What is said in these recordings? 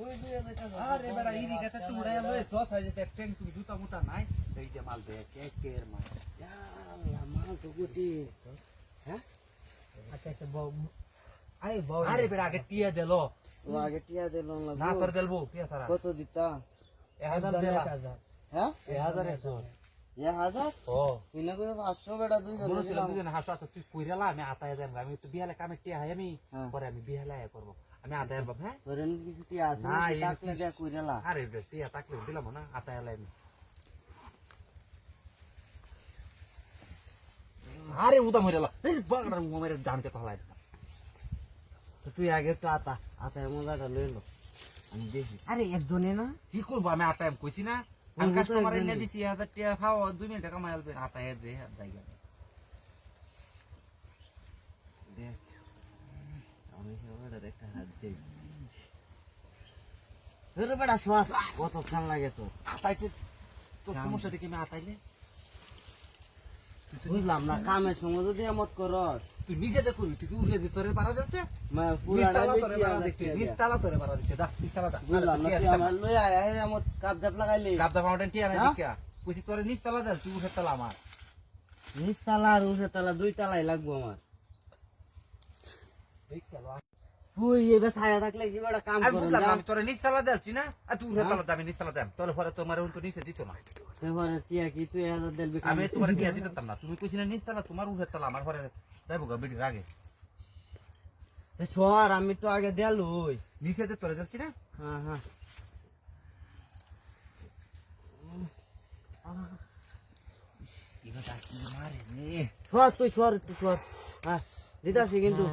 আরে বেটা ইরি গাতে তো উড়াইয়া লয়ে চত হয় যে ট্রেন তুমি জুতা মুতা নাই এই যে মাল দে কেকের মাল আল্লাহ মাল তো গুটি হ্যাঁ আচ্ছা আচ্ছা বউ আরে বেটা আগে টিয়া দিলো ও আগে টিয়া দিল না তোর দেলবো টিয়া সারা কত দিতা 1000 দেলা 1000 হ্যাঁ 1000 একজন 1000 ও কিনা করে 500 বেটা দুইজন মনে ছিল দুজন হাসো আচ্ছা তুই কইরালা আমি আতায় দেব আমি তো বিহালে কামে টিয়া হয় আমি পরে আমি বিহালে আয়া করব আমি আতায় দেব হ্যাঁ ধরেন কিছু টিয়া আছে না, এই তাকলে দেয়া কইরালা আরে বেটা টিয়া তাকলে দিলাম না আতায় আলাই আমি আরে উদা মরেলা এই বাগড়া মেরে দানকে তলাই তো তুই আগে একটু আতা মজাটা লইলো আমি দেখি আরে একজনে না কি করবো আমি আতায় কইছি না আমি কাস্টমার এনে দিছি 1000 টাকা খাও 2 মিনিট কামাই আলবে আতায় দে জায়গা দেখ আমি সবাই একটা হাত দেই ধরে বেটা সোয়া কত খান লাগে তোর আতাইতে তোর সমস্যা দেখে আমি আতাইলে বুঝলাম না কামের সময় যদি এমত করস তুই নিজে দেখুন তুই কি উড়ে ভিতরে পারা যাচ্ছে পুরাটা নিস্তালা তোরে পারা দিচ্ছে দা নিস্তালা দা বুঝলাম না তুই আমার লই আয় হে এমত কাপ জাপ লাগাইলি গাবদা ফাউন্টেন টিয়া না দিকা কইছি তোরে নিস্তালা দা তুই উঠে তালা আমার নিচ তালা আর উঠে তালা দুই তালাই লাগবো আমার দেখ কেন তুই এবার ছায়া থাকলে কি বেটা কাম আমি করুন বুঝলাম না, আমি তোরে নিস্তালা দেলছি না আর তুই উঠে তালা দাবি নিস্তালা দাম তোর পরে তোমার উল্টো নিচে দিত না এবারে টিয়া কি তুই 1000 দেলবি আমি তোমার টিয়া দিতাম না তুমি কইছিনা নিস্তালা তোমার উঠে তালা আমার পরে যাইবো গা বিড়ির আগে সোয়ার আমি তো আগে দেলুই নিচে দে তোরে যাচ্ছি না হ্যাঁ হ্যাঁ এবার ডাকি মারে রে সোয়ার তুই সোয়ার তুই সোয়ার হ্যাঁ দিতাছি কিন্তু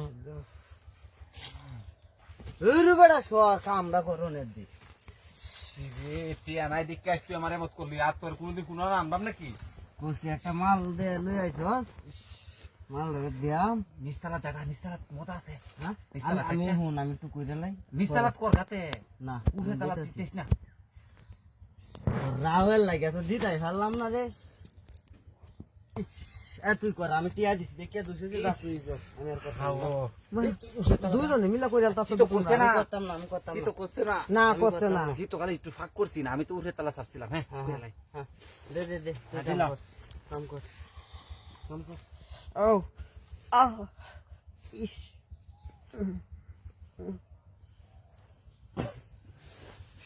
বেটা সোয়ার কামটা করুন একদিন রে টিয়া নাই দেখে আসবি আমার এমত করলি আর তোর কোনদিন কোনো আনবাম নাকি কইছি একটা মাল দে লই আইছস মাল দিয়াম নিস্তালা জায়গা নিস্তালা মজা আছে হ্যাঁ নিস্তালা আমি হুন আমি একটু কইরা লাই নিস্তালাত কর গাতে না উঠে তালা দিতেছ না রাওয়েল লাগে তো দিতাই ফেললাম না রে এ তুই কর আমি টিয়া দিছি দেখে দুশো যা তুই কর আমি আর কথা দুইজনে মিলা কইরা তা তো করছে না করতাম না আমি করতাম কি না তো করছে না না করছে না কি তো খালি একটু ফাঁক করছি না আমি তো উঠে তালা ছাড়ছিলাম হ্যাঁ বুঝলাই হ্যাঁ দে দে দে তুই দিলাম। কাম কর কাম কর ও আহ ইস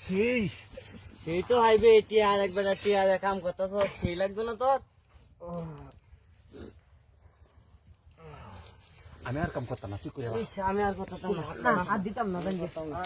সেই সেই তো হাইবে টিয়া আর একবার টিয়া কাম করতেছ সেই লাগবে না তোর আমি আর কাম করতাম না তুই করে ইস, আমি আর করতাম না না হাত দিতাম না জানি করতাম না